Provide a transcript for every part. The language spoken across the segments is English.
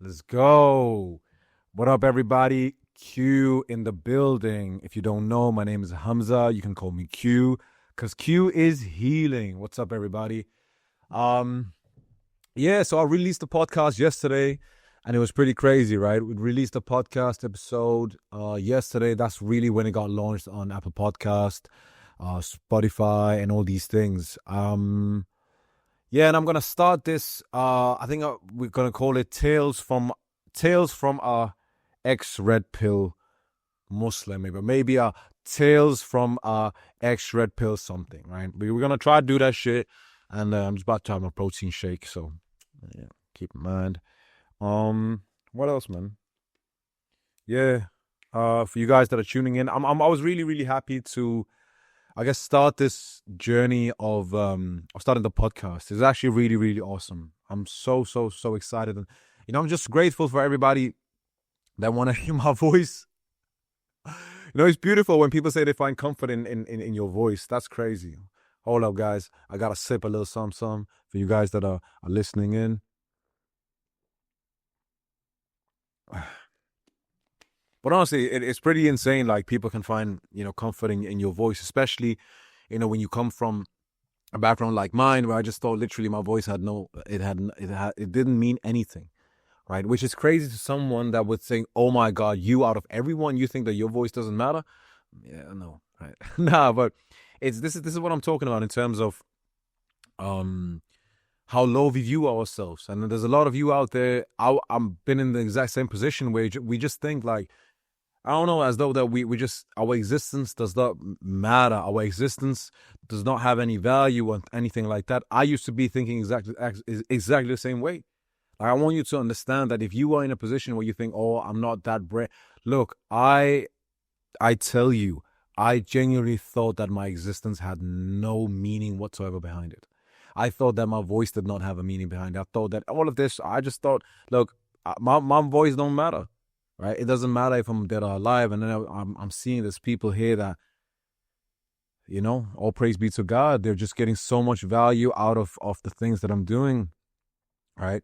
Let's go. What up, everybody? Q in the building. If you don't know, my name is Hamza. You can call me Q because Q is healing. What's up, everybody? Um, so I released the podcast yesterday and it was pretty crazy, right? We released the podcast episode yesterday. That's really when it got launched on Apple Podcast, Spotify, and all these things. And I'm gonna start this. I think we're gonna call it Tales from a ex Red Pill Muslim, maybe a Tales from a ex Red Pill something, right? We're gonna try to do that shit, and I'm just about to have a protein shake, so yeah, keep in mind. What else, man? Yeah, for you guys that are tuning in, I was really happy to, I guess, start this journey of starting the podcast. It's actually really awesome. I'm so excited, and I'm just grateful for everybody that want to hear my voice. It's beautiful when people say they find comfort in your voice. That's crazy. Hold up, guys. I gotta sip a little some for you guys that are listening in. But honestly, it's pretty insane. Like, people can find, comfort in your voice, especially, when you come from a background like mine, where I just thought literally my voice it didn't mean anything, right? Which is crazy to someone that would think, oh my God, you out of everyone, you think that your voice doesn't matter? Yeah, no, right? Nah, but this is what I'm talking about in terms of how low we view ourselves. And there's a lot of you out there. I'm been in the exact same position where we just think like, I don't know, as though that we just, our existence does not matter. Our existence does not have any value or anything like that. I used to be thinking exactly the same way. Like, I want you to understand that if you are in a position where you think, oh, I'm not that brave. Look, I tell you, I genuinely thought that my existence had no meaning whatsoever behind it. I thought that my voice did not have a meaning behind it. I thought that all of this, I just thought, look, my voice don't matter. Right? It doesn't matter if I'm dead or alive. And then I'm seeing there's people here that, all praise be to God. They're just getting so much value out of the things that I'm doing. Right?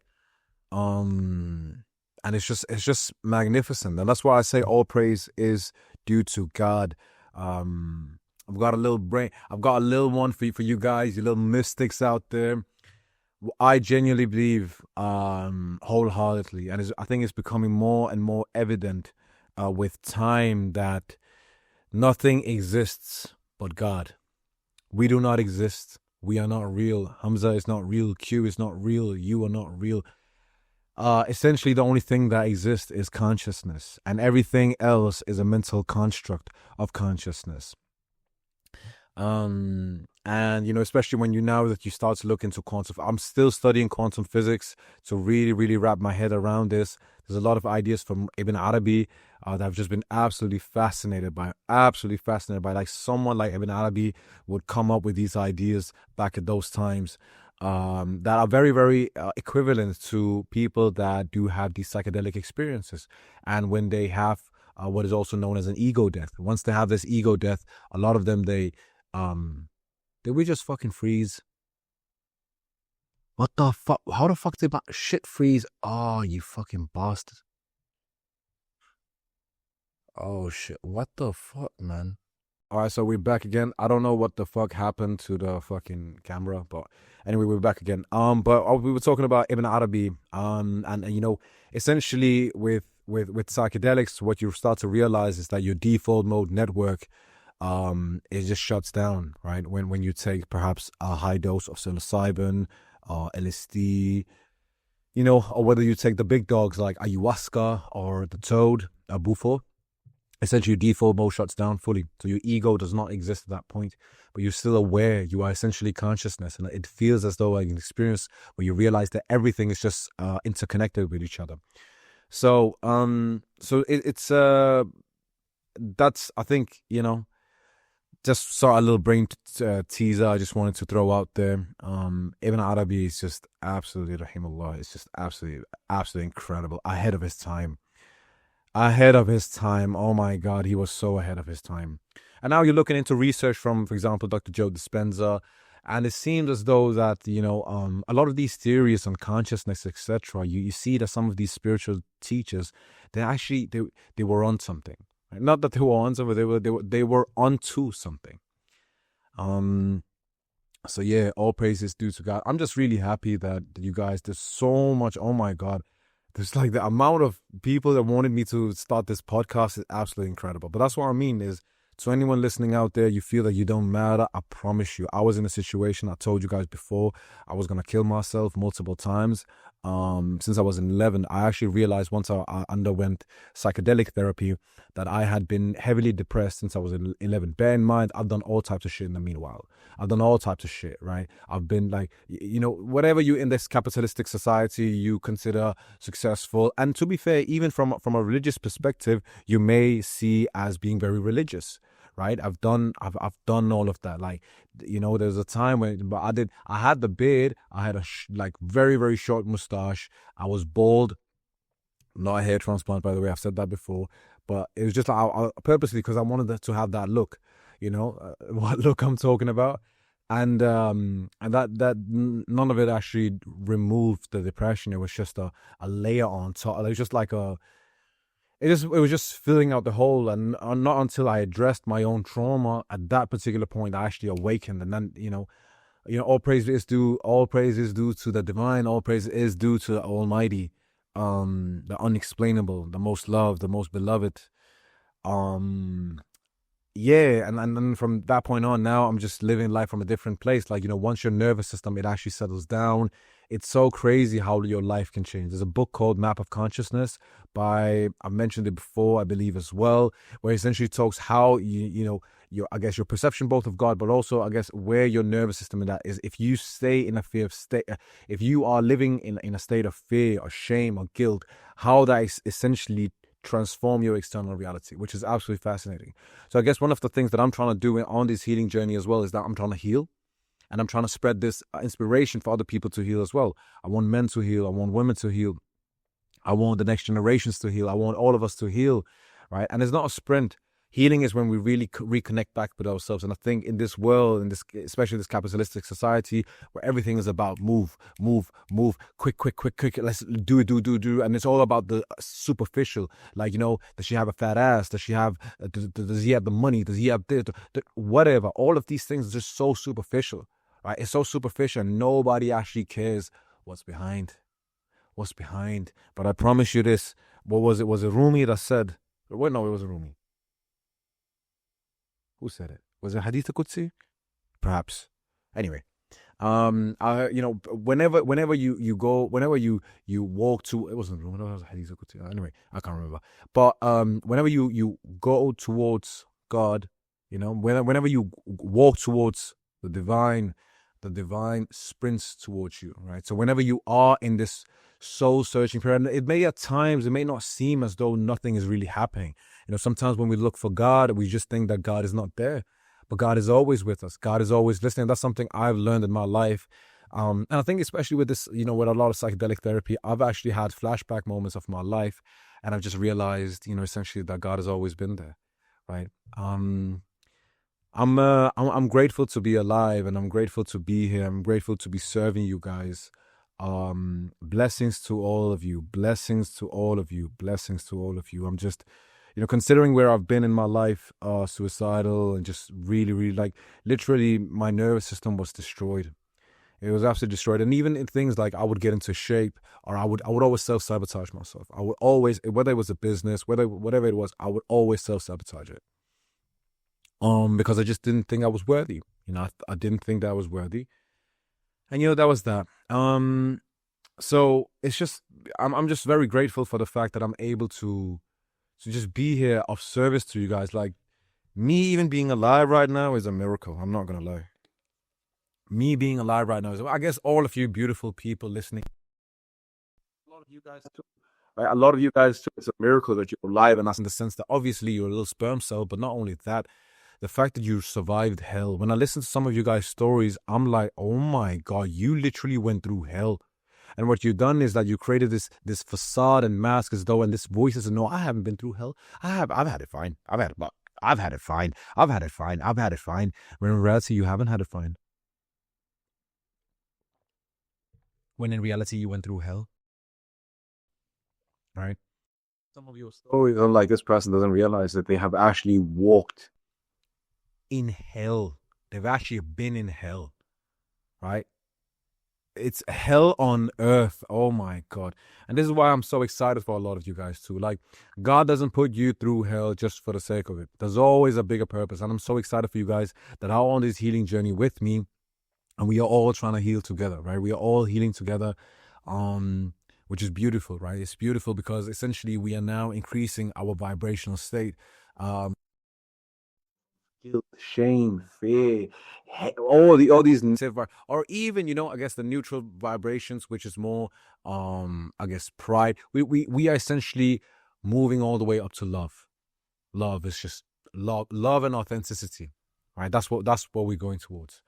And it's just magnificent. And that's why I say all praise is due to God. I've got a little brain. I've got a little one for you guys, you little mystics out there. I genuinely believe wholeheartedly, and I think it's becoming more and more evident with time, that nothing exists but God. We do not exist. We are not real. Hamza is not real. Q is not real. You are not real. Essentially, the only thing that exists is consciousness, and everything else is a mental construct of consciousness. And especially when now that you start to look into quantum, I'm still studying quantum physics to really wrap my head around this. There's a lot of ideas from Ibn Arabi that I've just been absolutely fascinated by. Like, someone like Ibn Arabi would come up with these ideas back at those times that are very equivalent to people that do have these psychedelic experiences. And when they have what is also known as an ego death, once they have this ego death, a lot of them, did we just fucking freeze? What the fuck? How the fuck did my shit freeze? Oh, you fucking bastard. Oh shit, what the fuck, man? Alright, so we're back again. I don't know what the fuck happened to the fucking camera, but anyway, we're back again. But we were talking about Ibn Arabi, and essentially with psychedelics, what you start to realize is that your default mode network it just shuts down, right? When you take perhaps a high dose of psilocybin or LSD, or whether you take the big dogs like ayahuasca or the toad, a bufo, essentially your default mode shuts down fully. So your ego does not exist at that point, but you're still aware. You are essentially consciousness, and it feels as though like an experience where you realize that everything is just interconnected with each other. So it's that's, I think, just saw a little brain teaser I just wanted to throw out there. Ibn Arabi is just absolutely, rahimullah, it's just absolutely incredible. Ahead of his time. Oh my God, he was so ahead of his time. And now you're looking into research from, for example, Dr. Joe Dispenza And it seems as though that, a lot of these theories on consciousness, etc., you see that some of these spiritual teachers, they were on something. Right? Not that they were on something, they were onto something. So yeah, all praise is due to God. I'm just really happy that you guys, there's so much, oh my God. There's like the amount of people that wanted me to start this podcast is absolutely incredible. But that's what I mean is, to anyone listening out there, you feel that you don't matter, I promise you, I was in a situation, I told you guys before, I was going to kill myself multiple times. Since I was 11, I actually realized once I underwent psychedelic therapy that I had been heavily depressed since I was 11. Bear in mind, I've done all types of shit in the meanwhile. I've done all types of shit, right? I've been like, whatever you in this capitalistic society you consider successful. And to be fair, even from a religious perspective, you may see as being very religious. Right, I've done all of that. Like, there's a time when, but I had the beard, I had a very, very short mustache, I was bald, not a hair transplant, by the way. I've said that before, but it was just I purposely, because I wanted to have that look, what look I'm talking about, and that none of it actually removed the depression. It was just a layer on top. It was just like it was just filling out the hole, and not until I addressed my own trauma at that particular point I actually awakened. And then all praise is due to the divine, all praise is due to the Almighty, the unexplainable, the most loved, the most beloved. Yeah, and then from that point on, now I'm just living life from a different place. Like, once your nervous system, it actually settles down. It's so crazy how your life can change. There's a book called Map of Consciousness I've mentioned it before, I believe as well, where essentially talks how I guess your perception both of God, but also I guess where your nervous system in that is. If you stay in a fear of state, if you are living in a state of fear or shame or guilt, how that is essentially transform your external reality, which is absolutely fascinating. So I guess one of the things that I'm trying to do on this healing journey as well is that I'm trying to heal, and I'm trying to spread this inspiration for other people to heal as well. I want men to heal, I want women to heal, I want the next generations to heal, I want all of us to heal, right? And it's not a sprint. Healing is when we really reconnect back with ourselves. And I think in this world, especially this capitalistic society, where everything is about move, quick, let's do it. And it's all about the superficial. Like, does she have a fat ass? Does he have the money? Does he have whatever? All of these things are just so superficial, right? It's so superficial. Nobody actually cares what's behind. But I promise you this. What was it? Was it Rumi that said? Wait, no, it was Rumi. Who said it? Was it Hadith Qudsi? Perhaps. Anyway, whenever you go, whenever you walk to, it wasn't Rumi, it was Hadith Qudsi. Anyway, I can't remember. But whenever you go towards God, whenever you walk towards the divine sprints towards you, right? So whenever you are in this soul searching period, and it may not seem as though nothing is really happening. Sometimes when we look for God, we just think that God is not there, but God is always with us. God is always listening. That's something I've learned in my life. And I think especially with this, with a lot of psychedelic therapy, I've actually had flashback moments of my life, and I've just realized, essentially that God has always been there, right? I'm grateful to be alive, and I'm grateful to be here. I'm grateful to be serving you guys. Blessings to all of you. I'm just, considering where I've been in my life, suicidal, and just really, really, like, literally my nervous system was destroyed. It was absolutely destroyed. And even in things like I would get into shape, or I would always self-sabotage myself. I would always, whether it was a business, whatever it was, I would always self-sabotage it. Because I just didn't think I was worthy. I didn't think that I was worthy. And that was that. So it's just, I'm just very grateful for the fact that I'm able to just be here of service to you guys. Like, me even being alive right now is a miracle. I'm not gonna lie. Me being alive right now is, I guess, all of you beautiful people listening, a lot of you guys too. Right? A lot of you guys too. It's a miracle that you're alive, and that's in the sense that obviously you're a little sperm cell, but not only that, the fact that you survived hell. When I listen to some of you guys' stories, I'm like, oh my God, you literally went through hell. And what you've done is that you created this facade and mask as though, and this voice says, no, I haven't been through hell. I've had it fine. I've had it fine. When in reality, you haven't had it fine. when in reality you went through hell, right? Some of your stories are like this person doesn't realize that they have actually walked in hell. They've actually been in hell, right? It's hell on earth. Oh my God. And this is why I'm so excited for a lot of you guys too. Like, God doesn't put you through hell just for the sake of it. There's always a bigger purpose. And I'm so excited for you guys that are on this healing journey with me. And we are all trying to heal together, right? We are all healing together, which is beautiful, right? It's beautiful because essentially we are now increasing our vibrational state. Guilt, shame, fear, all these negative, or even, I guess the neutral vibrations, which is more, I guess, pride. We are essentially moving all the way up to love. Love is just love and authenticity, right? That's what we're going towards.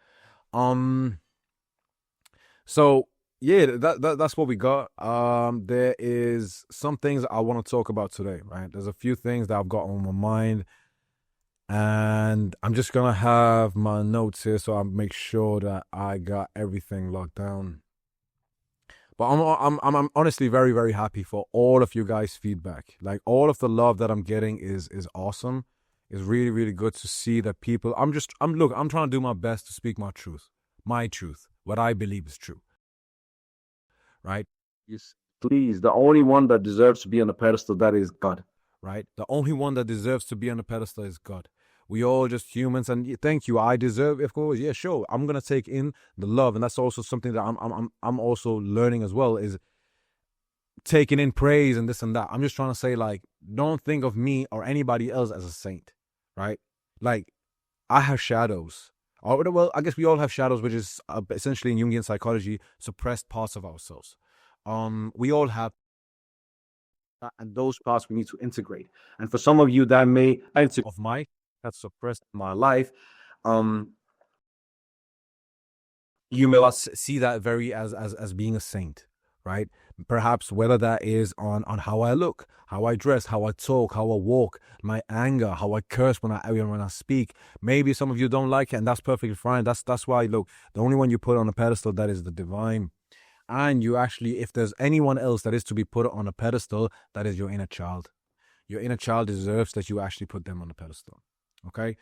So yeah, that's what we got. There is some things I want to talk about today, right? There's a few things that I've got on my mind. And I'm just gonna have my notes here so I make sure that I got everything locked down. But I'm honestly very, very happy for all of you guys' feedback. Like, all of the love that I'm getting is awesome. It's really, really good to see that people. I'm trying to do my best to speak my truth, what I believe is true, right? Yes, please. The only one that deserves to be on a pedestal, that is God, right? The only one that deserves to be on a pedestal is God. We all just humans, and thank you. I deserve, of course. Yeah, sure. I'm gonna take in the love, and that's also something that I'm also learning as well, is taking in praise and this and that. I'm just trying to say, like, don't think of me or anybody else as a saint, right? Like, I have shadows. Or, well, I guess we all have shadows, which is essentially in Jungian psychology, suppressed parts of ourselves. We all have, and those parts we need to integrate. And for some of you, that may of my that's suppressed in my life, you may see that very as being a saint, right? Perhaps whether that is on how I look, how I dress, how I talk, how I walk, my anger, how I curse when I speak. Maybe some of you don't like it, and that's perfectly fine. That's why, look, the only one you put on a pedestal, that is the divine. And you actually, if there's anyone else that is to be put on a pedestal, that is your inner child. Your inner child deserves that you actually put them on a pedestal. Okay.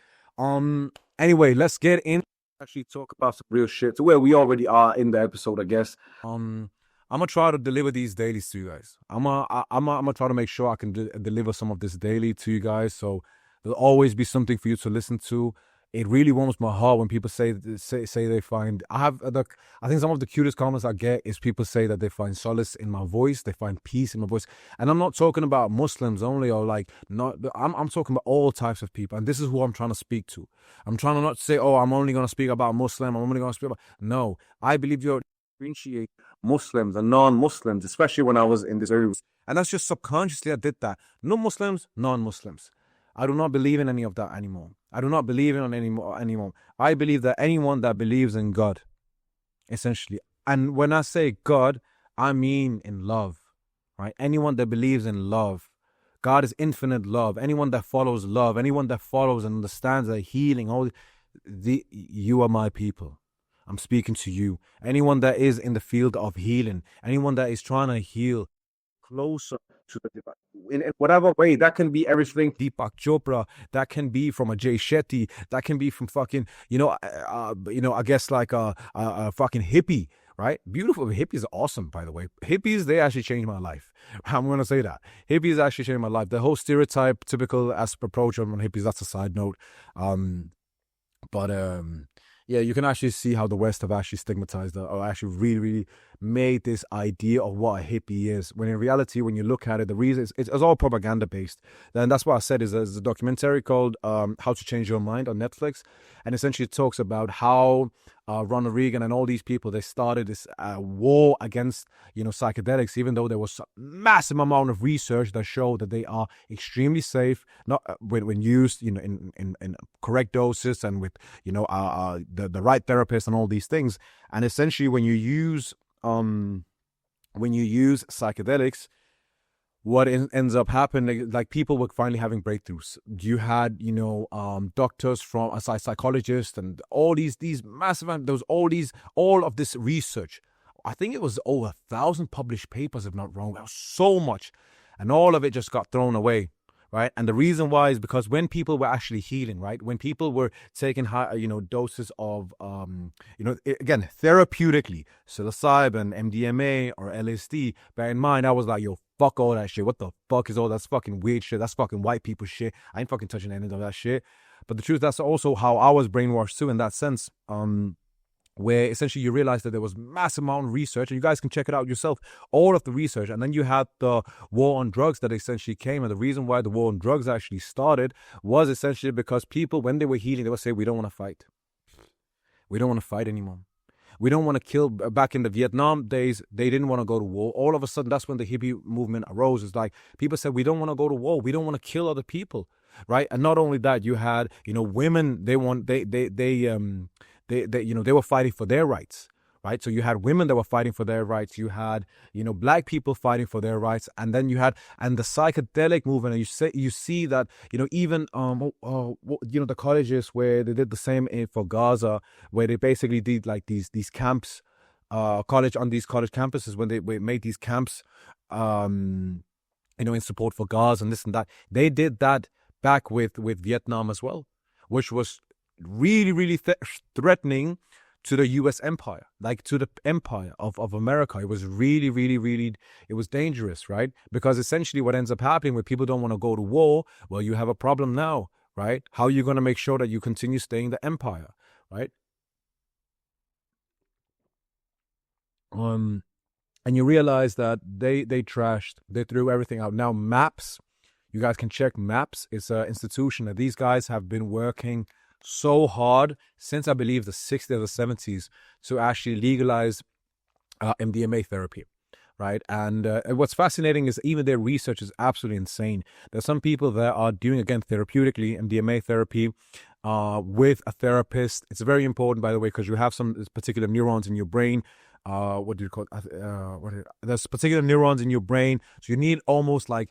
Anyway, let's get in. Actually, talk about some real shit. To where we already are in the episode, I guess. I'm gonna try to deliver these dailies to you guys. I'm gonna try to make sure I can deliver some of this daily to you guys. So there'll always be something for you to listen to. It really warms my heart when people say they find. I think some of the cutest comments I get is people say that they find solace in my voice, they find peace in my voice, and I'm not talking about Muslims only, or like, not. I'm talking about all types of people, and this is who I'm trying to speak to. I'm trying to not say, oh, I'm only going to speak about Muslim. I'm only going to speak about. No, I believe you appreciate Muslims and non-Muslims, especially when I was in this area, and that's just subconsciously I did that. No Muslims, non-Muslims. I do not believe in any of that anymore. I do not believe in anymore. I believe that anyone that believes in God, essentially, and when I say God, I mean in love, right? Anyone that believes in love. God is infinite love. Anyone that follows love, anyone that follows and understands that healing, you are my people. I'm speaking to you. Anyone that is in the field of healing, anyone that is trying to heal closer to the divine in whatever way. That can be everything. Deepak Chopra. That can be from a Jay Shetty. That can be from fucking, I guess like a fucking hippie, right? Beautiful. Hippies are awesome, by the way. Hippies, they actually changed my life. I'm going to say that. Hippies actually changed my life. The whole stereotype, typical approach on hippies, that's a side note. Yeah, you can actually see how the West have actually stigmatized or actually really, really made this idea of what a hippie is. When in reality, when you look at it, the reason it's all propaganda based. Then that's what I said is there's a documentary called How to Change Your Mind on Netflix. And essentially it talks about how Ronald Reagan and all these people, they started this war against, psychedelics, even though there was a massive amount of research that showed that they are extremely safe, not when used, in correct doses and with, the right therapist and all these things. And essentially when you use psychedelics, what ends up happening, like people were finally having breakthroughs. You had, doctors from psychologists and all these massive, there was all of this research. I think it was over 1,000 published papers, if not wrong. That was so much. And all of it just got thrown away, right? And the reason why is because when people were actually healing, right? When people were taking high, doses of, again, therapeutically, psilocybin, MDMA, or LSD, bear in mind, I was like, yo, fuck all that shit. What the fuck is all that's fucking weird shit? That's fucking white people shit. I ain't fucking touching any of that shit. But the truth, that's also how I was brainwashed too, in that sense. Where essentially you realize that there was massive amount of research, and you guys can check it out yourself, all of the research. And then you had the war on drugs that essentially came. And the reason why the war on drugs actually started was essentially because people, when they were healing, they would say, we don't want to fight. We don't want to fight anymore. We don't want to kill. Back in the Vietnam days, they didn't want to go to war. All of a sudden, that's when the hippie movement arose. It's like people said, we don't want to go to war. We don't want to kill other people, right? And not only that, you had, women. They were fighting for their rights, right? So you had women that were fighting for their rights. You had, black people fighting for their rights, and then you had the psychedelic movement. And you see that, even the colleges where they did the same for Gaza, where they basically did like these camps, on these college campuses when they made these camps, in support for Gaza and this and that. They did that back with Vietnam as well, which was really, really threatening to the U.S. empire, like to the empire of America. It was really, really, really, it was dangerous, right? Because essentially what ends up happening when people don't want to go to war, well, you have a problem now, right? How are you going to make sure that you continue staying the empire, right? And you realize that they threw everything out. Now MAPS, you guys can check MAPS. It's an institution that these guys have been working so hard since I believe the 60s or the 70s to actually legalize MDMA therapy, right? And what's fascinating is even their research is absolutely insane. There's some people that are doing, again, therapeutically MDMA therapy with a therapist. It's very important, by the way, because you have some particular neurons in your brain. What do you call it? There's particular neurons in your brain, so you need almost like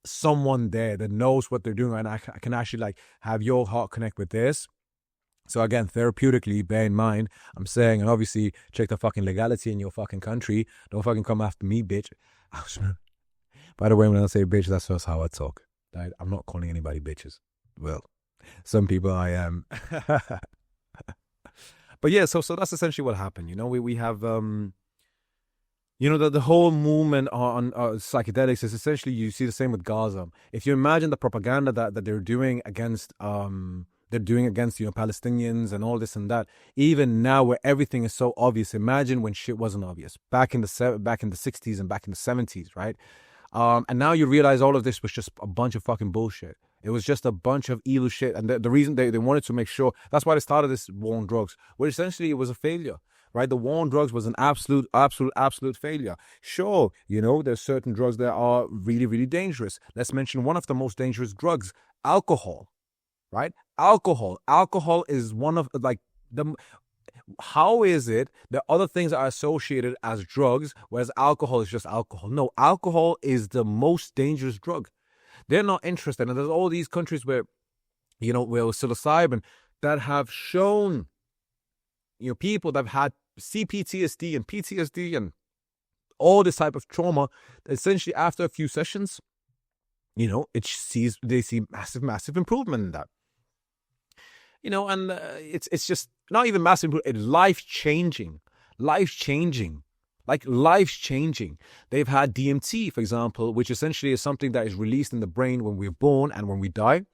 someone there that knows what they're doing, and I can actually like have your heart connect with this. So again, therapeutically, bear in mind, I'm saying, and obviously check the fucking legality in your fucking country. Don't fucking come after me, bitch. By the way, when I say bitch, that's just how I talk. Right? I'm not calling anybody bitches. Well, some people I am. But yeah, so that's essentially what happened. We have the whole movement on psychedelics is essentially, you see the same with Gaza. If you imagine the propaganda that they're doing against Palestinians and all this and that, even now where everything is so obvious, imagine when shit wasn't obvious back in the 60s and back in the 70s, right? And now you realize all of this was just a bunch of fucking bullshit. It was just a bunch of evil shit. And the reason they wanted to make sure, that's why they started this war on drugs, where essentially it was a failure. Right, the war on drugs was an absolute failure. Sure, there's certain drugs that are really, really dangerous. Let's mention one of the most dangerous drugs, alcohol. Right, alcohol is one of how is it that other things are associated as drugs, whereas alcohol is just alcohol? No, alcohol is the most dangerous drug. They're not interested, and there's all these countries where psilocybin that have shown people that have had CPTSD and PTSD and all this type of trauma, essentially after a few sessions, they see massive improvement in that. And it's just not even massive improvement, it's life-changing. They've had DMT, for example, which essentially is something that is released in the brain when we're born and when we die.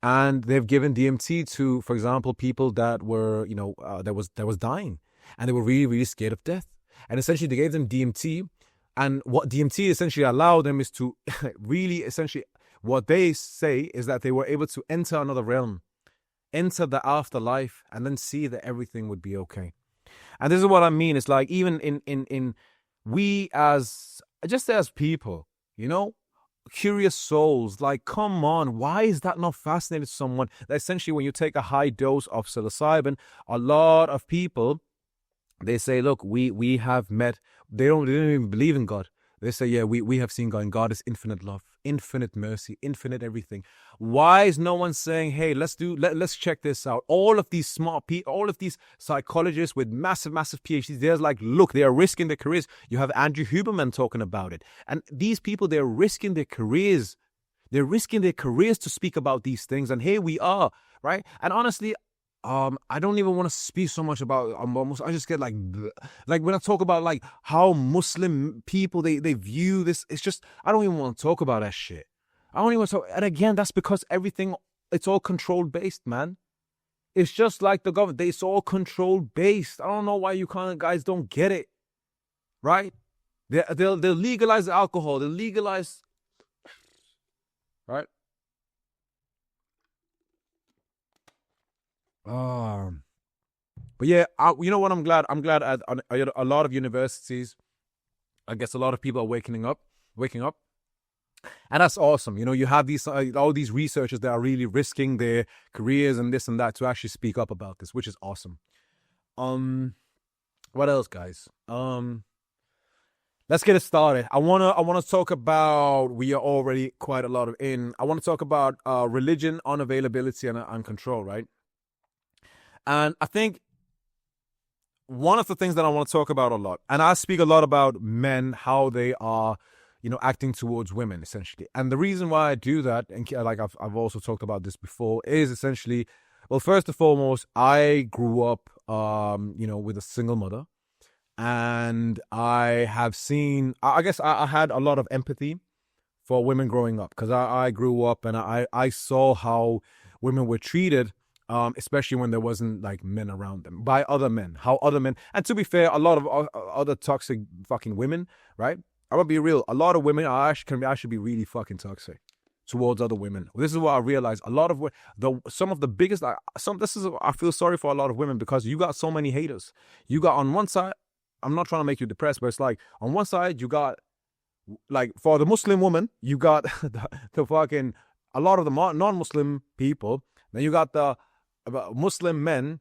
And they've given DMT to, for example, people that were, that was dying, and they were really, really scared of death. And essentially they gave them DMT, and what DMT essentially allowed them is to really, essentially, what they say is that they were able to enter another realm, enter the afterlife, and then see that everything would be okay. And this is what I mean. It's like, even in we as people, curious souls, like, come on, why is that not fascinating to someone? That essentially, when you take a high dose of psilocybin, a lot of people, they say, look, we have met, they don't even believe in God. They say, yeah, we have seen God, and God is infinite love, infinite mercy, infinite everything. Why is no one saying, hey, let's check this out? All of these smart people, all of these psychologists with massive PhDs, they're like, look, they are risking their careers. You have Andrew Huberman talking about it. And these people, they're risking their careers. They're risking their careers to speak about these things. And here we are, right? And honestly, I don't even want to speak so much about I just get like when I talk about like how Muslim people they view this, it's just I don't even want to talk about that shit. I don't even want to talk, and again, that's because everything, it's all control based, man. It's just like the government, it's all control based. I don't know why you kind of guys don't get it, right? They'll legalize alcohol, they'll legalize, right? But yeah, you know what? I'm glad at a lot of universities, I guess a lot of people are waking up, and that's awesome. You know, you have these all these researchers that are really risking their careers and this and that to actually speak up about this, which is awesome. What else, guys? Let's get it started. I wanna talk about, we are already quite a lot of in. I want to talk about religion, unavailability, and control, right? And I think one of the things that I want to talk about a lot, and I speak a lot about men, how they are, you know, acting towards women, essentially. And the reason why I do that, and like I've also talked about this before, is essentially, well, first and foremost, I grew up, you know, with a single mother, and I have seen, I guess I had a lot of empathy for women growing up, because I grew up and I saw how women were treated, especially when there wasn't like men around them, by other men, how other men, and to be fair, a lot of other toxic fucking women, right? I'm gonna be real, a lot of women are can actually be really fucking toxic towards other women. This is what I realized. A lot of some of the biggest, I feel sorry for a lot of women, because you got so many haters. You got on one side, I'm not trying to make you depressed, but it's like on one side you got, like, for the Muslim woman, you got the fucking, a lot of the non-Muslim people. Then you got the Muslim men,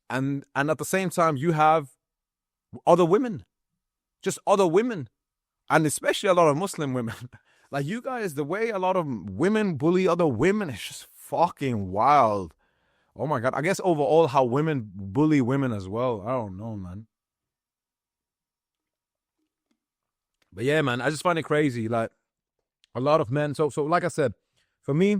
and at the same time you have other women, just other women, and especially a lot of Muslim women. Like, you guys, the way a lot of women bully other women is just fucking wild. Oh my God. I guess overall how women bully women as well, I don't know, man. But yeah, man, I just find it crazy. Like, a lot of men, so like I said, for me,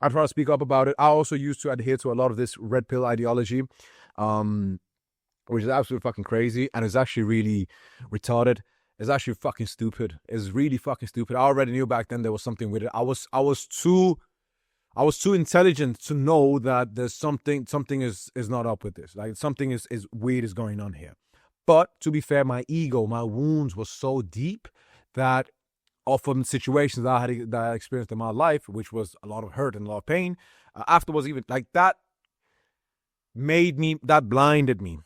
I try to speak up about it. I also used to adhere to a lot of this red pill ideology, which is absolutely fucking crazy, and it's actually really retarded. It's actually fucking stupid. It's really fucking stupid. I already knew back then there was something with it. I was too intelligent to know that there's something is not up with this. Like, something is weird is going on here. But to be fair, my ego, my wounds were so deep that, from situations that I experienced in my life, which was a lot of hurt and a lot of pain, afterwards, even like that, blinded me.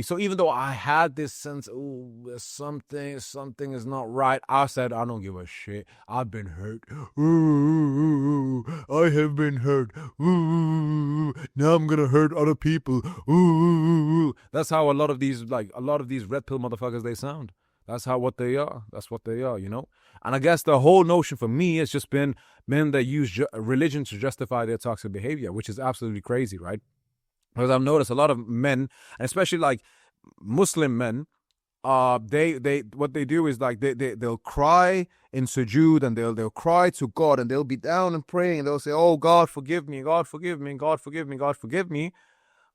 So even though I had this sense, oh, something is not right, I said, I don't give a shit. I've been hurt. Ooh, I have been hurt. Ooh, now I'm gonna hurt other people. Ooh. That's how a lot of these red pill motherfuckers, they sound. That's what they are, you know? And I guess the whole notion for me has just been men that use religion to justify their toxic behavior, which is absolutely crazy, right? Because I've noticed a lot of men, and especially like Muslim men, they what they do is like they'll cry in sujood, and they'll cry to God, and they'll be down and praying, and they'll say, oh, God forgive me, God forgive me, God forgive me, God forgive me.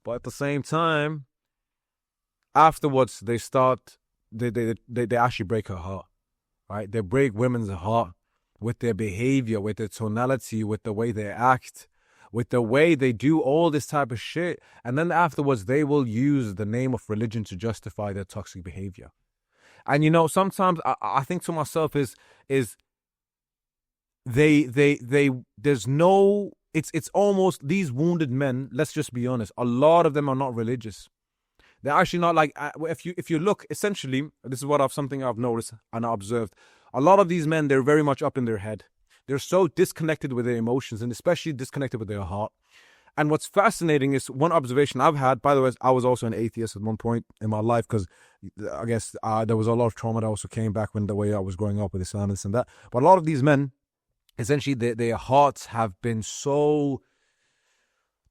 But at the same time, afterwards they actually break her heart, right? They break women's heart with their behavior, with their tonality, with the way they act, with the way they do all this type of shit. And then afterwards, they will use the name of religion to justify their toxic behavior. And, you know, sometimes I think to myself is there's no, it's almost these wounded men, let's just be honest, a lot of them are not religious. They're actually not like, if you look, essentially, this is something I've noticed and observed. A lot of these men, they're very much up in their head. They're so disconnected with their emotions, and especially disconnected with their heart. And what's fascinating is one observation I've had, by the way, I was also an atheist at one point in my life because I guess there was a lot of trauma that also came back when the way I was growing up with Islam and this and that. But a lot of these men, essentially, their hearts have been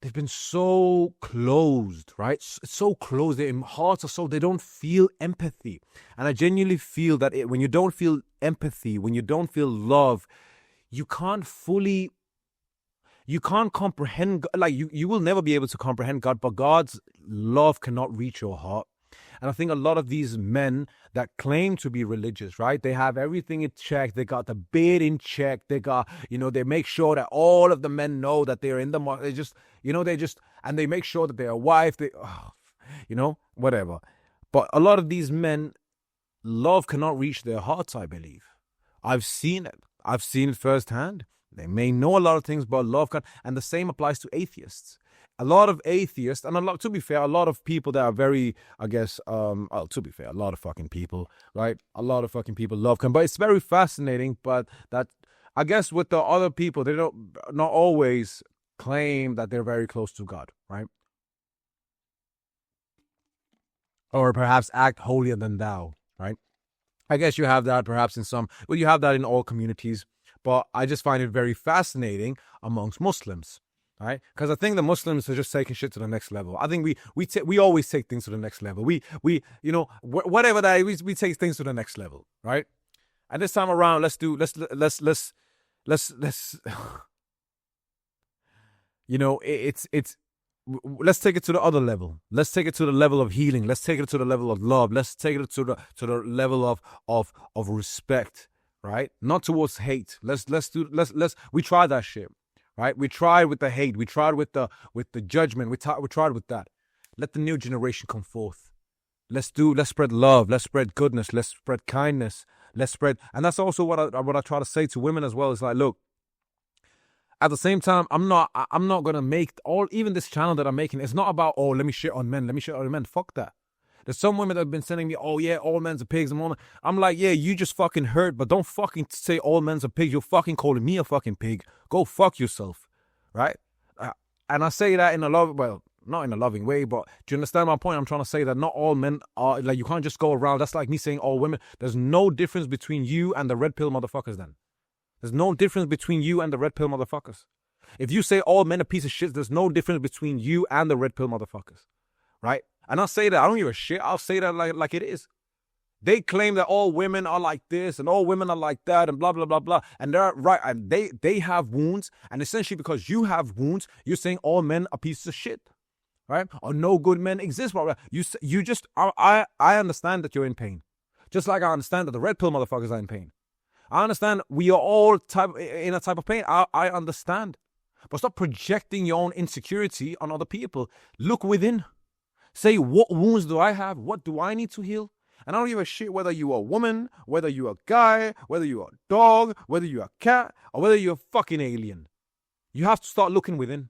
they've been so closed, right? So closed. Their hearts are so, they don't feel empathy. And I genuinely feel that when you don't feel empathy, when you don't feel love, you can't comprehend, like you will never be able to comprehend God, but God's love cannot reach your heart. And I think a lot of these men that claim to be religious, right? They have everything in check. They got the bid in check. They got, they make sure that all of the men know that they're in the market. They just, and they make sure that they're a wife. Whatever. But a lot of these men, love cannot reach their hearts, I believe. I've seen it. I've seen it firsthand. They may know a lot of things, but love can't. And the same applies to atheists. A lot of atheists, and to be fair, a lot of people that are very, I guess, to be fair, a lot of fucking people, right? A lot of fucking people love God. But it's very fascinating, but that, I guess with the other people, they don't not always claim that they're very close to God, right? Or perhaps act holier than thou, right? I guess you have that perhaps you have that in all communities, but I just find it very fascinating amongst Muslims. Right, because I think the Muslims are just taking shit to the next level. I think we always take things to the next level. Whatever that is, we take things to the next level, right? And this time around, let's let's take it to the other level. Let's take it to the level of healing. Let's take it to the level of love. Let's take it to the level of respect, right? Not towards hate. We try that shit. Right, we tried with the hate, we tried with the judgment, we tried with that. Let the new generation come forth. Let's spread love, let's spread goodness, let's spread kindness, and that's also what I try to say to women as well. Is like, look, at the same time, I'm not gonna make even this channel that I'm making. It's not about let me shit on men. Fuck that. There's some women that have been sending me, oh yeah, all men's are pigs. I'm like, yeah, you just fucking heard, but don't fucking say all men's are pigs. You're fucking calling me a fucking pig. Go fuck yourself, right? And I say that in a not in a loving way, but do you understand my point? I'm trying to say that not all men are, like, you can't just go around. That's like me saying all women. There's no difference between you and the red pill motherfuckers then. There's no difference between you and the red pill motherfuckers. If you say all men are piece of shit, there's no difference between you and the red pill motherfuckers, right? And I'll say that, I don't give a shit. I'll say that like it is. They claim that all women are like this and all women are like that and blah, blah, blah, blah. And they're right. And they have wounds. And essentially because you have wounds, you're saying all men are pieces of shit, right? Or no good men exist. I understand that you're in pain. Just like I understand that the red pill motherfuckers are in pain. I understand we are all in a type of pain. I understand. But stop projecting your own insecurity on other people. Look within. Say, what wounds do I have? What do I need to heal? And I don't give a shit whether you're a woman, whether you're a guy, whether you're a dog, whether you're a cat, or whether you're a fucking alien. You have to start looking within,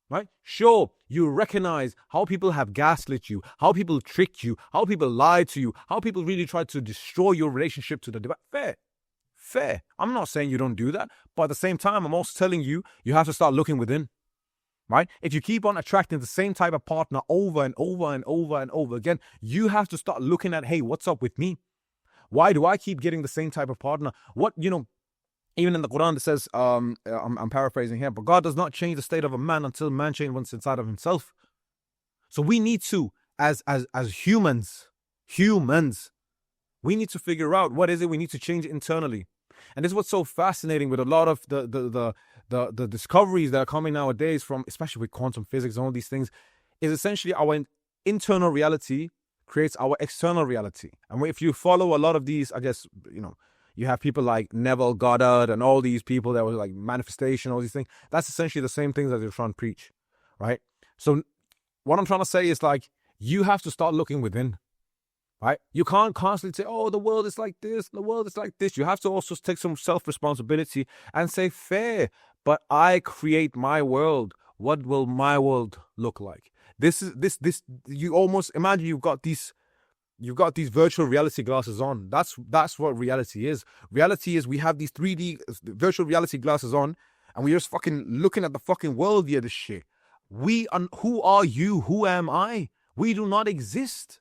right? Sure, you recognize how people have gaslit you, how people tricked you, how people lied to you, how people really tried to destroy your relationship to the divine. Fair. I'm not saying you don't do that, but at the same time, I'm also telling you, you have to start looking within. Right? If you keep on attracting the same type of partner over and over and over and over again, you have to start looking at, hey, what's up with me? Why do I keep getting the same type of partner? Even in the Quran it says, I'm paraphrasing here, but God does not change the state of a man until man changes what's inside of himself. So we need to, as humans, we need to figure out what is it we need to change internally. And this is what's so fascinating with a lot of the discoveries that are coming nowadays from, especially with quantum physics and all these things, is essentially our internal reality creates our external reality. And if you follow a lot of these, I guess, you have people like Neville Goddard and all these people that were like manifestation, all these things. That's essentially the same things that they're trying to preach, right? So what I'm trying to say is, like, you have to start looking within. Right? You can't constantly say, oh, the world is like this, the world is like this. You have to also take some self-responsibility and say, fair, but I create my world. What will my world look like? This you almost imagine you've got these virtual reality glasses on. That's what reality is. Reality is we have these 3D virtual reality glasses on and we're just fucking looking at the fucking world via this shit. Who are you? Who am I? We do not exist.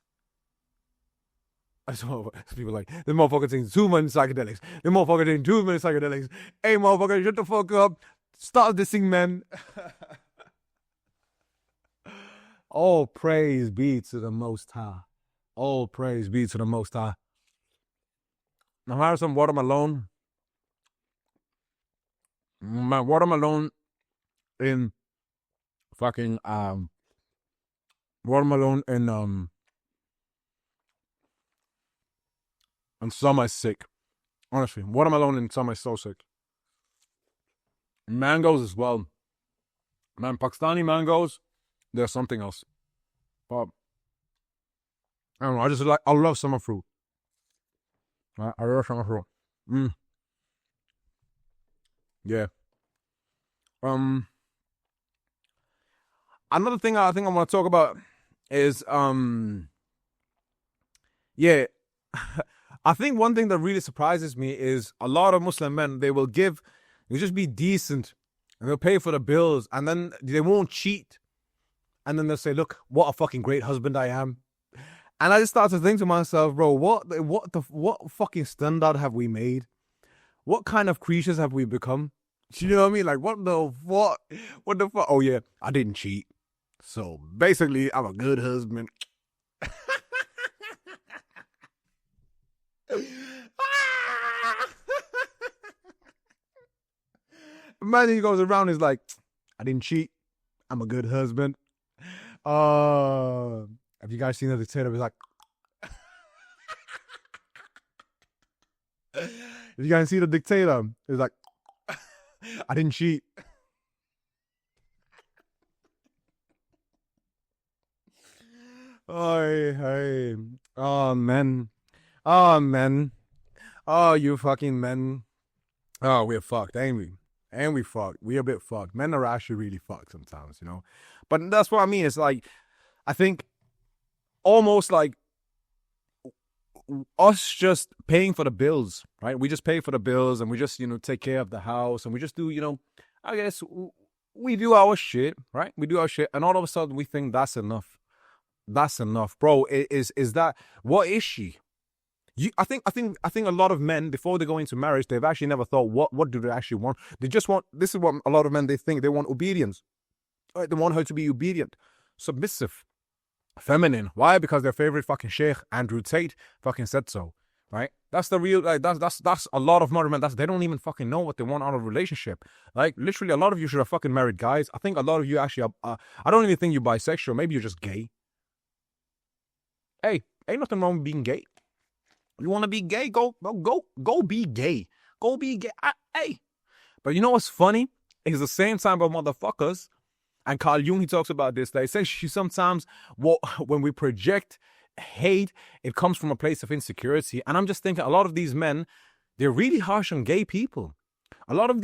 I saw people like, the motherfucker taking too many psychedelics. The motherfucker taking too many psychedelics. Hey, motherfucker, shut the fuck up. Stop dissing, man. All praise be to the Most High. All praise be to the Most High. Now, I have some watermelon. My watermelon in fucking watermelon in summer is sick. Honestly, watermelon in summer is so sick. Mangoes as well. Man, Pakistani mangoes, they're something else. But I don't know. I love summer fruit. I love summer fruit. Yeah. Another thing I think I want to talk about is yeah. I think one thing that really surprises me is a lot of Muslim men, they'll just be decent and they'll pay for the bills and then they won't cheat. And then they'll say, look, what a fucking great husband I am. And I just start to think to myself, bro, what fucking standard have we made? What kind of creatures have we become? You know what I mean? Like, what the fuck? Oh yeah, I didn't cheat. So basically, I'm a good husband. Man, he goes around, he's like, I didn't cheat. I'm a good husband. Have you guys seen the dictator? He's like, if you guys see the dictator, he's like, I didn't cheat. Hey. Oh, men. Oh, you fucking men. Oh, we're fucked, ain't we? And we fucked. We're a bit fucked. Men are actually really fucked sometimes, you know? But that's what I mean. It's like, I think almost like us just paying for the bills, right? We just pay for the bills and we just, take care of the house and we just do, I guess we do our shit, right? We do our shit. And all of a sudden we think that's enough. That's enough, bro. Is that, what is she? I think a lot of men, before they go into marriage, they've actually never thought, what do they actually want? They just want, this is what a lot of men, they think they want obedience. Right? They want her to be obedient, submissive, feminine. Why? Because their favorite fucking sheikh, Andrew Tate, fucking said so, right? That's the real, like, that's a lot of modern men. They don't even fucking know what they want out of a relationship. Like, literally, a lot of you should have fucking married guys. I think a lot of you actually are, I don't even think you're bisexual. Maybe you're just gay. Hey, ain't nothing wrong with being gay. You want to be gay? Go be gay. Go be gay. Hey. But you know what's funny? It's the same time of motherfuckers. And Carl Jung, he talks about this. That essentially sometimes when we project hate, it comes from a place of insecurity. And I'm just thinking a lot of these men, they're really harsh on gay people. A lot of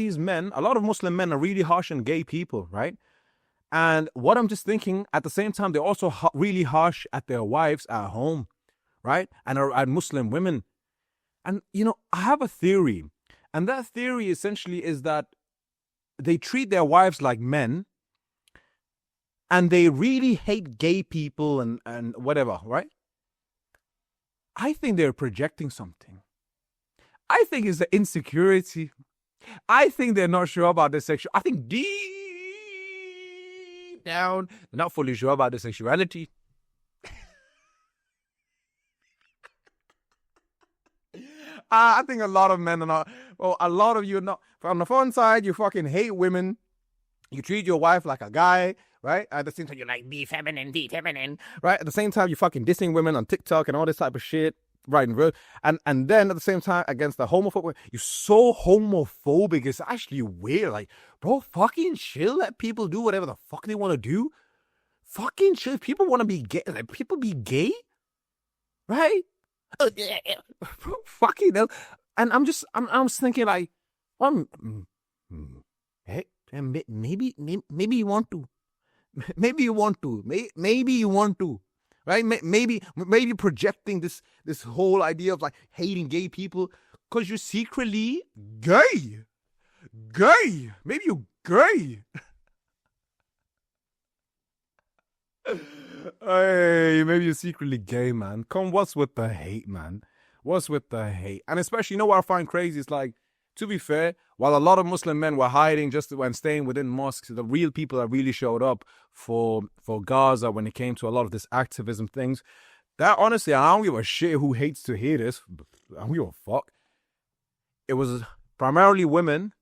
Muslim men are really harsh on gay people, right? And what I'm just thinking, at the same time, they're also really harsh at their wives at home. Right? And at Muslim women. And, I have a theory. And that theory essentially is that they treat their wives like men and they really hate gay people and whatever, right? I think they're projecting something. I think it's the insecurity. I think they're not sure about their sexual. I think deep down, they're not fully sure about their sexuality. I think a lot of men are not, well, a lot of you are not. On the one side, you fucking hate women. You treat your wife like a guy, right? At the same time, you're like, be feminine, right? At the same time, you're fucking dissing women on TikTok and all this type of shit, right? And then at the same time, against the homophobic, you're so homophobic. It's actually weird. Like, bro, fucking chill. Let people do whatever the fuck they want to do. Fucking chill. If people want to be gay, let people be gay, right? Fucking hell. And I'm just thinking like, hey, maybe you want to, maybe you want to, right? Maybe projecting this whole idea of like hating gay people because you're secretly gay. Maybe you're gay. Hey, maybe you're secretly gay, man. Come, what's with the hate, man? What's with the hate? And especially, you know what I find crazy? It's like, to be fair, while a lot of Muslim men were hiding just when staying within mosques, the real people that really showed up for Gaza when it came to a lot of this activism things, that honestly, I don't give a shit who hates to hear this. I don't give a fuck. It was primarily women,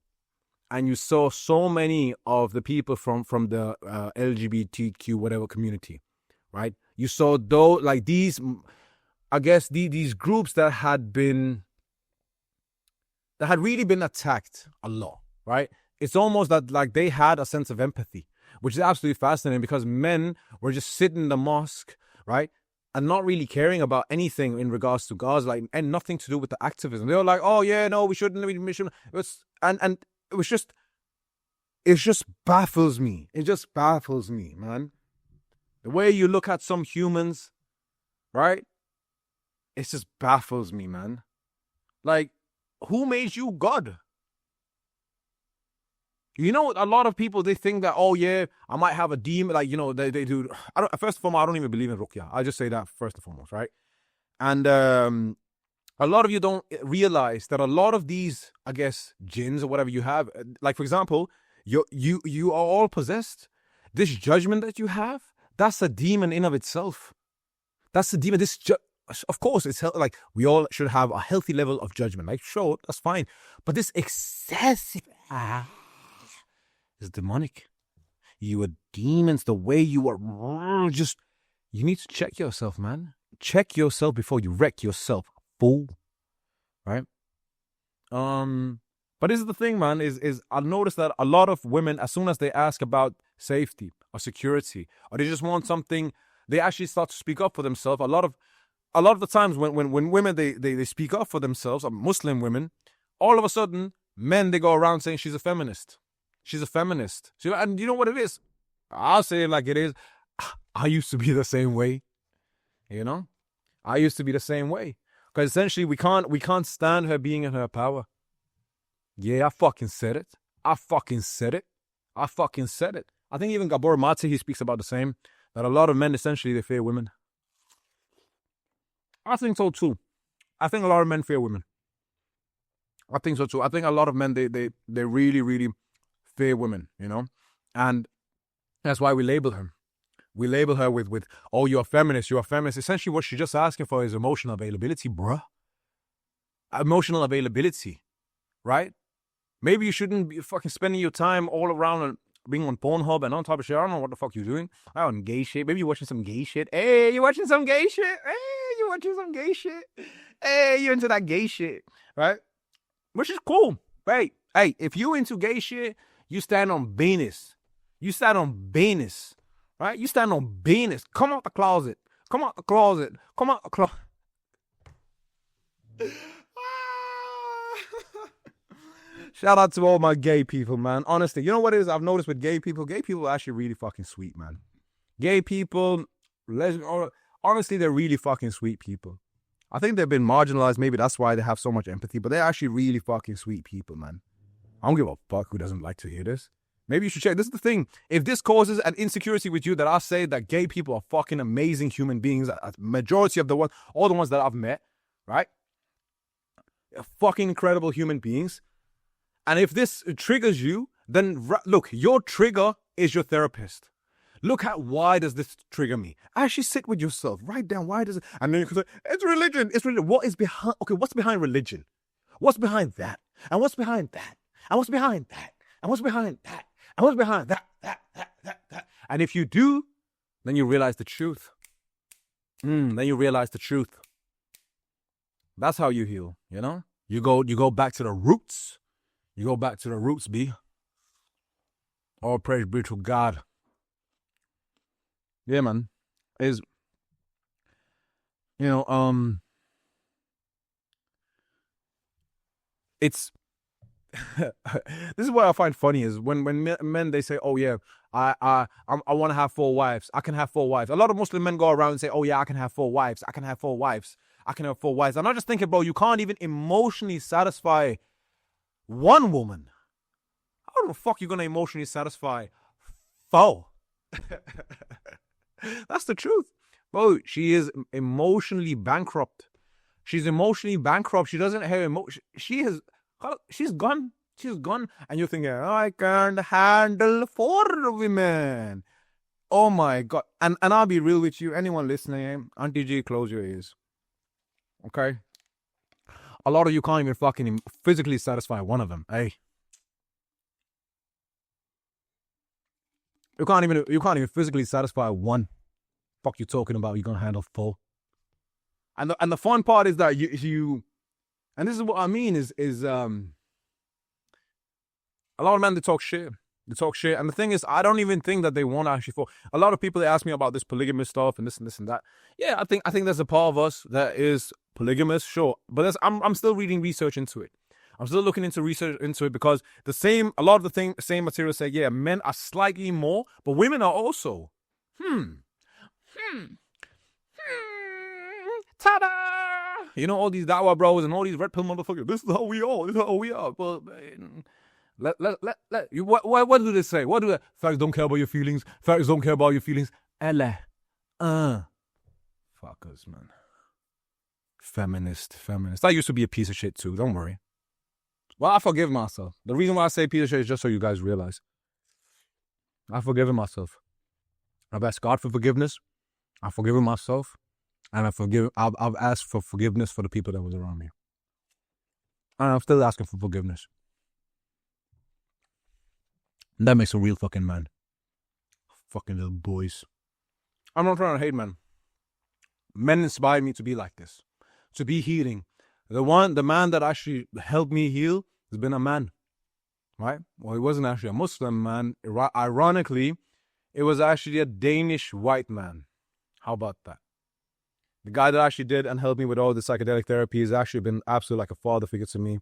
and you saw so many of the people from the LGBTQ whatever community, right? You saw those like these, I guess these groups that had really been attacked a lot, right? It's almost that like they had a sense of empathy, which is absolutely fascinating because men were just sitting in the mosque, right? And not really caring about anything in regards to Gaza, like, and nothing to do with the activism. They were like, oh yeah, no, we shouldn't. It was, and it was just, it just baffles me. It just baffles me, man. The way you look at some humans, right? It just baffles me, man. Like, who made you God? You know, a lot of people, they think that, oh yeah, I might have a demon. Like, you know, they do. First of all, I don't even believe in ruqya. I just say that first and foremost, right? And a lot of you don't realize that a lot of these, I guess, jinns or whatever you have, like for example, you are all possessed. This judgment that you have, that's a demon in of itself. That's a demon. Of course, it's like we all should have a healthy level of judgment. Like, sure, that's fine. But this excessive is demonic. You are demons. The way you are, just, you need to check yourself, man. Check yourself before you wreck yourself, fool. Right? But this is the thing, man, is I noticed that a lot of women, as soon as they ask about safety or security, or they just want something, they actually start to speak up for themselves. A lot of the times when women, they speak up for themselves, Muslim women, all of a sudden, men, they go around saying she's a feminist. She's a feminist. And you know what it is? I'll say it like it is. I used to be the same way. You know? I used to be the same way. Because essentially, we can't stand her being in her power. Yeah, I fucking said it. I fucking said it. I think even Gabor Mate, he speaks about the same. That a lot of men, essentially, they fear women. I think so too. I think a lot of men fear women. I think so too. I think a lot of men, they really, really fear women, you know? And that's why we label her. We label her with oh, you're a feminist, you're a feminist. Essentially, what she's just asking for is emotional availability, bruh. Emotional availability, right? Maybe you shouldn't be fucking spending your time all around and being on Pornhub and on top of shit. I don't know what the fuck you're doing. I on gay shit. Maybe you're watching some gay shit. Hey, you watching some gay shit? Hey, you watching some gay shit? Hey, you into that gay shit, right? Which is cool. Hey, if you into gay shit, you stand on business. You stand on business, right? You stand on business. Come out the closet. Come out the closet. Come out the closet. Shout out to all my gay people, man. Honestly, you know what it is? I've noticed with gay people are actually really fucking sweet, man. Gay people, honestly, they're really fucking sweet people. I think they've been marginalized. Maybe that's why they have so much empathy, but they're actually really fucking sweet people, man. I don't give a fuck who doesn't like to hear this. Maybe you should check. This is the thing. If this causes an insecurity with you, that I say that gay people are fucking amazing human beings, a majority of all the ones that I've met, right? Fucking incredible human beings. And if this triggers you, then look, your trigger is your therapist. Look at why does this trigger me? Actually sit with yourself. Write down why does it, and then you can say, it's religion. It's religion. What is behind, okay, what's behind religion? What's behind that? And what's behind that? And what's behind that? And what's behind that? And what's behind that? That. And if you do, then you realize the truth. Then you realize the truth. That's how you heal, you know? You go back to the roots. You go back to the roots, B. All praise be to God. Yeah, man. Is, you know, it's this is what I find funny is when men they say, oh yeah, I want to have 4 wives. I can have 4 wives. A lot of Muslim men go around and say, oh yeah, I can have 4 wives. I can have 4 wives. I can have 4 wives. And I just thinking, bro, you can't even emotionally satisfy one woman. How the fuck you gonna emotionally satisfy 4? That's the truth. Bro, she is emotionally bankrupt. She's emotionally bankrupt. She doesn't have emotion. She's gone. She's gone. And you're thinking, oh, I can't handle 4 women. Oh my God. And I'll be real with you. Anyone listening, Auntie G, close your ears. Okay? A lot of you can't even fucking physically satisfy one of them. Hey. You can't even physically satisfy one. Fuck you talking about you're gonna handle 4. And the fun part is that you and this is what I mean is a lot of men, they talk shit. They talk shit. And the thing is, I don't even think that they want to actually fall. A lot of people, they ask me about this polygamous stuff and this and that. Yeah, I think there's a part of us that is polygamous, sure. But I'm still reading research into it. I'm still looking into research into it because a lot of the same materials say, yeah, men are slightly more, but women are also. Ta-da! You know, all these Dawa bros and all these Redpiller motherfuckers. This is how we are. This is how we are. But what do they say? What do they? Facts don't care about your feelings. Facts don't care about your feelings. Fuckers, man. Feminist. I used to be a piece of shit too. Don't worry. Well, I forgive myself. The reason why I say piece of shit is just so you guys realize. I've forgiven myself. I've asked God for forgiveness. I've forgiven myself. And I've asked for forgiveness for the people that was around me. And I'm still asking for forgiveness. And that makes a real fucking man. Fucking little boys. I'm not trying to hate men. Men inspire me to be like this. To be healing. The man that actually helped me heal has been a man. Right? Well, he wasn't actually a Muslim man. Ironically, it was actually a Danish white man. How about that? The guy that actually did and helped me with all the psychedelic therapy has actually been absolutely like a father figure to me.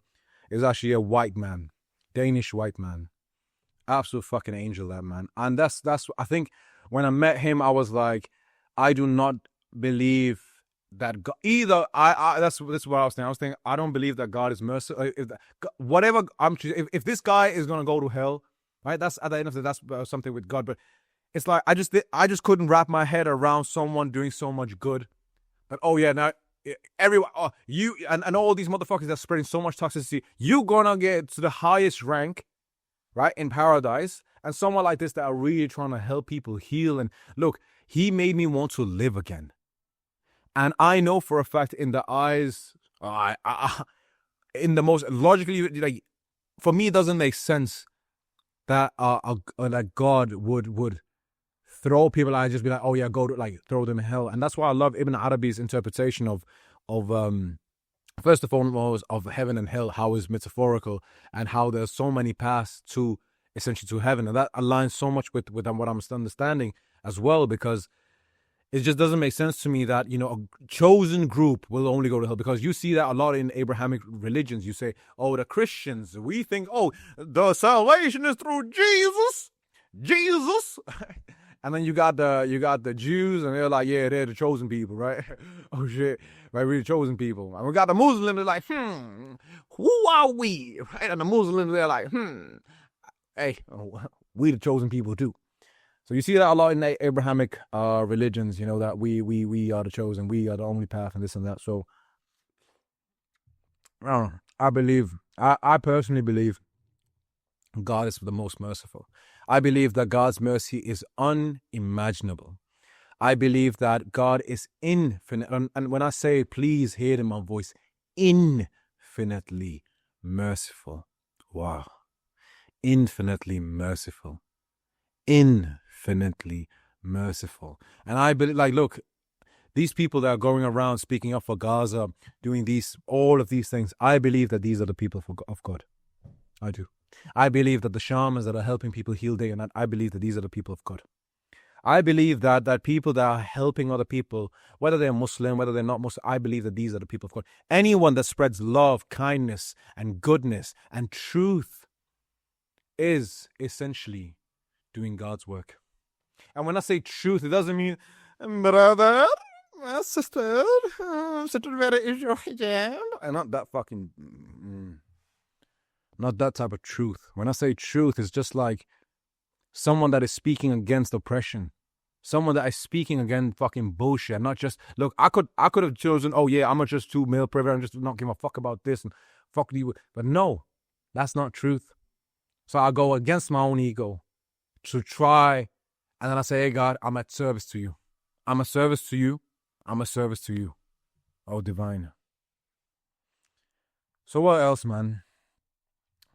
Is actually a white man. Danish white man. Absolute fucking angel, that man. And that's I think when I met him, I was like, I do not believe that God, either that's what I was thinking. I was thinking, I don't believe that God is merciful. If this guy is gonna go to hell, right? That's at the end of the day, that's something with God. But it's like I just couldn't wrap my head around someone doing so much good. But oh yeah, now everyone, you and all these motherfuckers that are spreading so much toxicity, you gonna get to the highest rank, right, in paradise, and someone like this that are really trying to help people heal. And look, he made me want to live again. And I know for a fact, in the eyes, in the most logically, like, for me, it doesn't make sense that that God would throw people and just be like, oh yeah, go to, like, throw them in hell. And that's why I love Ibn Arabi's interpretation of first and foremost, of heaven and hell, how it's metaphorical and how there's so many paths to essentially to heaven. And that aligns so much with what I'm understanding as well, because it just doesn't make sense to me that, you know, a chosen group will only go to hell, because you see that a lot in Abrahamic religions. You say, oh, the Christians, we think, oh, the salvation is through Jesus. And then you got the Jews, and they're like, yeah, they're the chosen people, right? Oh shit, right? We're the chosen people. And we got the Muslims, they're like, who are we? Right? And the Muslims, they're like, hey, we the chosen people too. So you see that a lot in the Abrahamic religions, you know, that we are the chosen, we are the only path, and this and that. So I personally believe God is the most merciful. I believe that God's mercy is unimaginable. I believe that God is infinite. And when I say, please hear in my voice, infinitely merciful. Wow. Infinitely merciful. Infinitely merciful. And I believe, like, look, these people that are going around speaking up for Gaza, doing all of these things, I believe that these are the people of God. I do. I believe that the shamans that are helping people heal day and night, I believe that these are the people of God. I believe that people that are helping other people, whether they're Muslim, whether they're not Muslim, I believe that these are the people of God. Anyone that spreads love, kindness, and goodness and truth is essentially doing God's work. And when I say truth, it doesn't mean, brother, sister, where is your hijab? And not that fucking... Not that type of truth. When I say truth, it's just like someone that is speaking against oppression. Someone that is speaking again fucking bullshit. Not just, look, I could have chosen, oh yeah, I'm a just too male privilege and just not give a fuck about this and fuck you. But no, that's not truth. So I go against my own ego to try, and then I say, hey God, I'm at service to you. I'm a service to you. I'm a service to you. Oh, divine. So what else, man?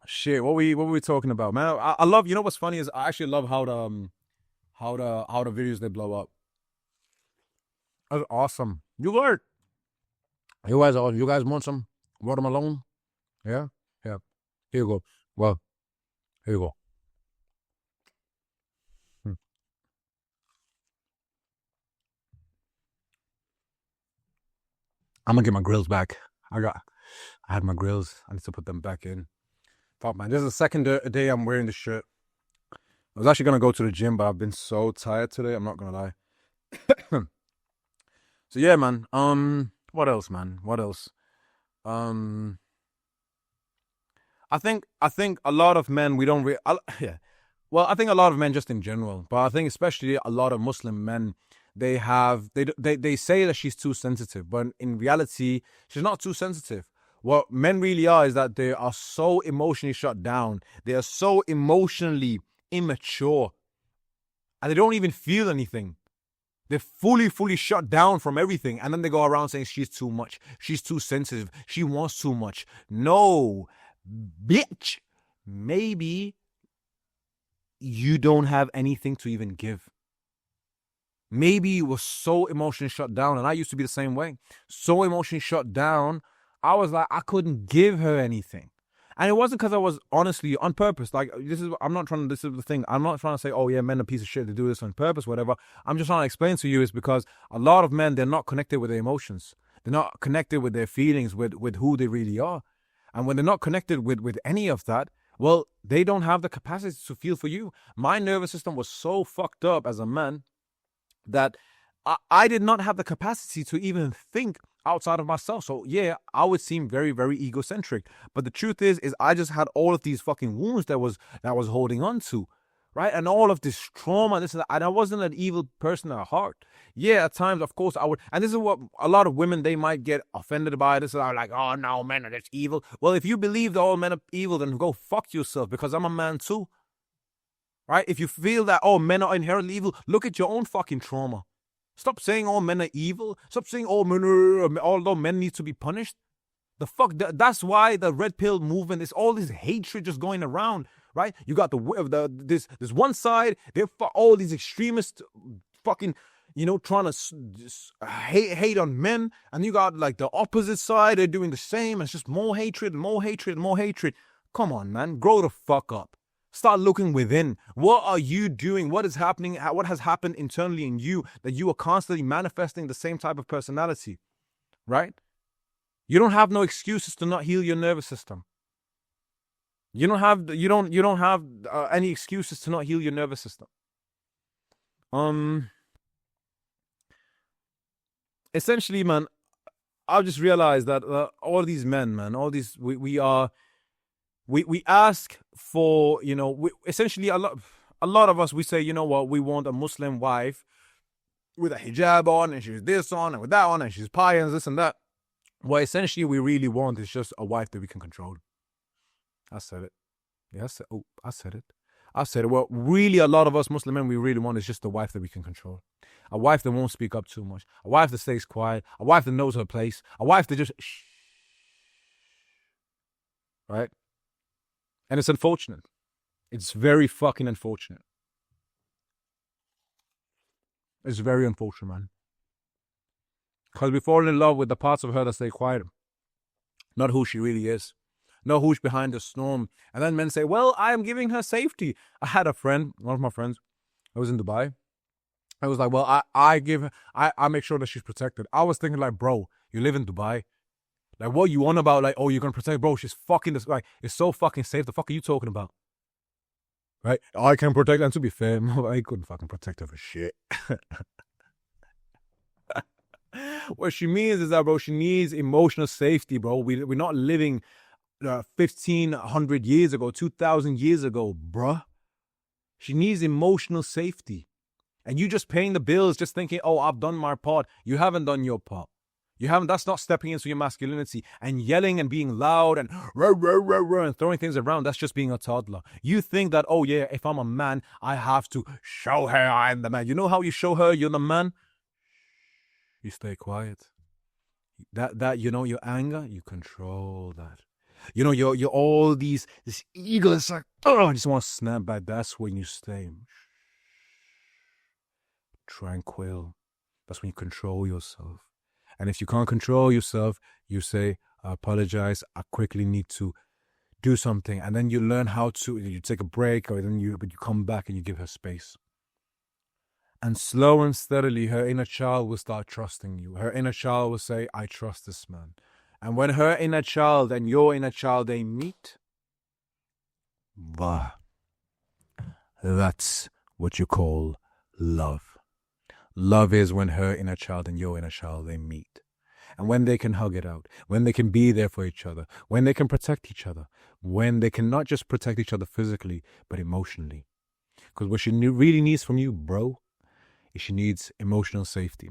Shit, what were we talking about, man? I love, you know what's funny is I actually love how the videos they blow up. That's awesome. You guys want some watermelon? Yeah? Yeah. Here you go. Well, here you go. I'm gonna get my grills back. I had my grills. I need to put them back in. Fuck, man. This is the second day I'm wearing this shirt. I was actually gonna go to the gym, but I've been so tired today. I'm not gonna lie. So yeah, man. What else, man? What else? I think a lot of men we don't yeah. Well, I think a lot of men just in general, but I think especially a lot of Muslim men, they say that she's too sensitive, but in reality, she's not too sensitive. What men really are is that they are so emotionally shut down. They are so emotionally immature, and they don't even feel anything. They're fully shut down from everything, and then they go around saying she's too much, she's too sensitive, she wants too much. No, bitch. Maybe you don't have anything to even give. Maybe you were so emotionally shut down, and I used to be the same way. So emotionally shut down, I was like, I couldn't give her anything. And it wasn't because I was honestly on purpose. Like, this is the thing. I'm not trying to say, oh yeah, men are a piece of shit, they do this on purpose, whatever. I'm just trying to explain to you is because a lot of men, they're not connected with their emotions. They're not connected with their feelings, with who they really are. And when they're not connected with any of that, well, they don't have the capacity to feel for you. My nervous system was so fucked up as a man that I did not have the capacity to even think outside of myself. So yeah, I would seem very, very egocentric. But the truth is I just had all of these fucking wounds that I was holding on to, right? And all of this trauma, this and that. And I wasn't an evil person at heart. Yeah, at times, of course, I would. And this is what a lot of women, they might get offended by. This is like, oh no, men are just evil. Well, if you believe that all men are evil, then go fuck yourself, because I'm a man too. Right? If you feel that, oh, men are inherently evil, look at your own fucking trauma. Stop saying all men are evil. Stop saying all men need to be punished. The fuck, that's why the red pill movement is all this hatred just going around, right? You got this one side, they're all these extremists fucking, trying to hate on men, and you got like the opposite side, they're doing the same. It's just more hatred and more hatred and more hatred. Come on, man, grow the fuck up. Start looking within. What are you doing? What is happening? What has happened internally in you that you are constantly manifesting the same type of personality, right? You don't have no excuses to not heal your nervous system. You don't have any excuses to not heal your nervous system. Essentially, man, I've just realized that all these men, man, all these we ask for, essentially a lot of us, we say, you know what, we want a Muslim wife with a hijab on, and she's this on, and with that on, and she's pious, and this and that. What essentially we really want is just a wife that we can control. I said it. Yeah, I said it. What really a lot of us Muslim men we really want is just a wife that we can control. A wife that won't speak up too much. A wife that stays quiet. A wife that knows her place. A wife that just shh. Right? And it's unfortunate. It's very fucking unfortunate. It's very unfortunate, man. Because we fall in love with the parts of her that stay quiet. Not who she really is. Not who's behind the storm. And then men say, well, I am giving her safety. I had a friend, one of my friends, I was in Dubai. I was like, well, I make sure that she's protected. I was thinking like, bro, you live in Dubai. Like, what you on about? Like, oh, you're going to protect, bro, she's fucking this guy. It's so fucking safe. The fuck are you talking about? Right? I can protect her. And to be fair, I couldn't fucking protect her for shit. What she means is that, bro, she needs emotional safety, bro. We're not living 1,500 years ago, 2,000 years ago, bruh. She needs emotional safety. And you just paying the bills, just thinking, oh, I've done my part. You haven't done your part. You haven't. That's not stepping into your masculinity and yelling and being loud and rah, rah, rah, rah, and throwing things around. That's just being a toddler. You think that, oh yeah, if I'm a man, I have to show her I'm the man. You know how you show her you're the man? You stay quiet. That you know, your anger, you control that. You know, you're all this ego is like, oh, I just want to snap back. That's when you stay tranquil. That's when you control yourself. And if you can't control yourself, you say, I apologize, I quickly need to do something. And then you learn how to, you take a break, but you come back and you give her space. And slow and steadily, her inner child will start trusting you. Her inner child will say, I trust this man. And when her inner child and your inner child, they meet, that's what you call love. Love is when her inner child and your inner child, they meet. And when they can hug it out, when they can be there for each other, when they can protect each other, when they can not just protect each other physically, but emotionally. Because what she really needs from you, bro, is she needs emotional safety.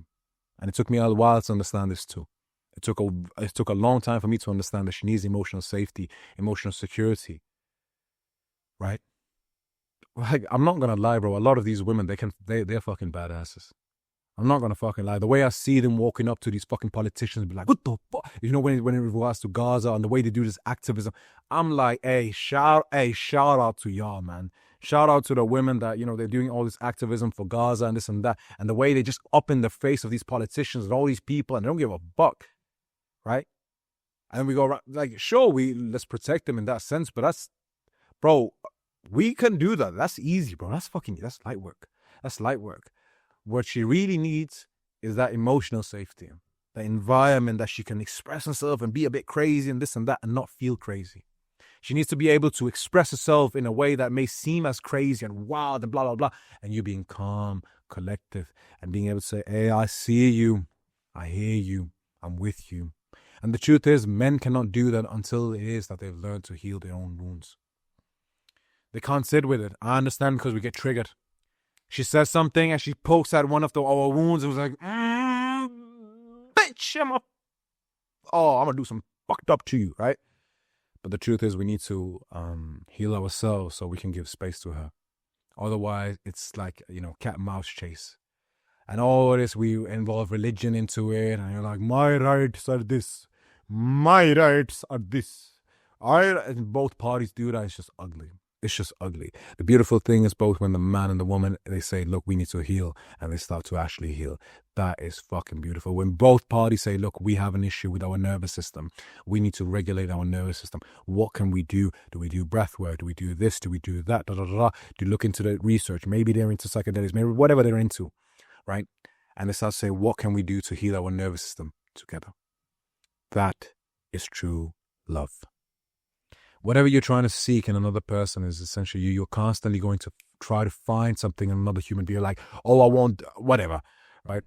And it took me a while to understand this too. It took a long time for me to understand that she needs emotional safety, emotional security. Right? Like, I'm not going to lie, bro. A lot of these women, they're fucking badasses. I'm not going to fucking lie. The way I see them walking up to these fucking politicians, be like, what the fuck? You know, when it regards to Gaza and the way they do this activism, I'm like, hey, shout out to y'all, man. Shout out to the women that, you know, they're doing all this activism for Gaza and this and that. And the way they just up in the face of these politicians and all these people and they don't give a fuck. Right? And then we go around, like, sure, let's protect them in that sense. But that's, bro, we can do that. That's easy, bro. That's light work. That's light work. What she really needs is that emotional safety, the environment that she can express herself and be a bit crazy and this and that and not feel crazy. She needs to be able to express herself in a way that may seem as crazy and wild and blah, blah, blah. And you being calm, collective, and being able to say, hey, I see you. I hear you. I'm with you. And the truth is, men cannot do that until it is that they've learned to heal their own wounds. They can't sit with it. I understand because we get triggered. She says something and she pokes at one of our wounds and was like, bitch, I'm going to do some fucked up to you, right? But the truth is we need to heal ourselves so we can give space to her. Otherwise, it's like, you know, cat and mouse chase. And all this, we involve religion into it. And you're like, my rights are this. My rights are this. And both parties do that. It's just ugly. It's just ugly. The beautiful thing is both when the man and the woman, they say, look, we need to heal. And they start to actually heal. That is fucking beautiful. When both parties say, look, we have an issue with our nervous system. We need to regulate our nervous system. What can we do? Do we do breath work? Do we do this? Do we do that? Da, da, da, da. Do you look into the research? Maybe they're into psychedelics. Maybe whatever they're into. Right? And they start to say, what can we do to heal our nervous system together? That is true love. Whatever you're trying to seek in another person is essentially you're constantly going to try to find something in another human being. Like, oh, I want whatever, right?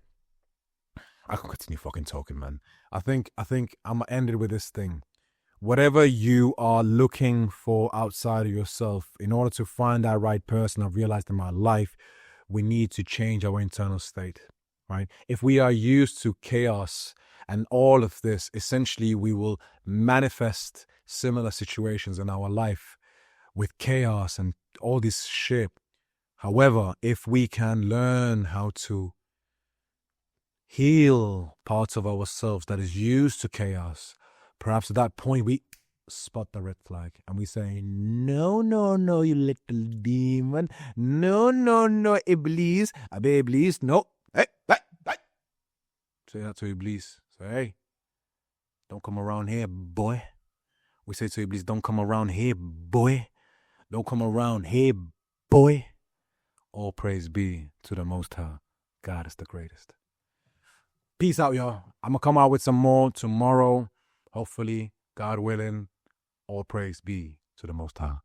I can continue fucking talking, man. I think I'm gonna end it with this thing. Whatever you are looking for outside of yourself, in order to find that right person, I've realized in my life, we need to change our internal state, right? If we are used to chaos and all of this, essentially we will manifest similar situations in our life with chaos and all this shit. However, if we can learn how to heal parts of ourselves that is used to chaos, perhaps at that point we spot the red flag and we say, no, you little demon. No, Iblis. Abe Iblis. No. Hey. Say that to Iblis. Say, hey, don't come around here, boy. We say to Iblis, don't come around here, boy. Don't come around here, boy. All praise be to the Most High. God is the greatest. Peace out, y'all. I'm going to come out with some more tomorrow. Hopefully, God willing. All praise be to the Most High.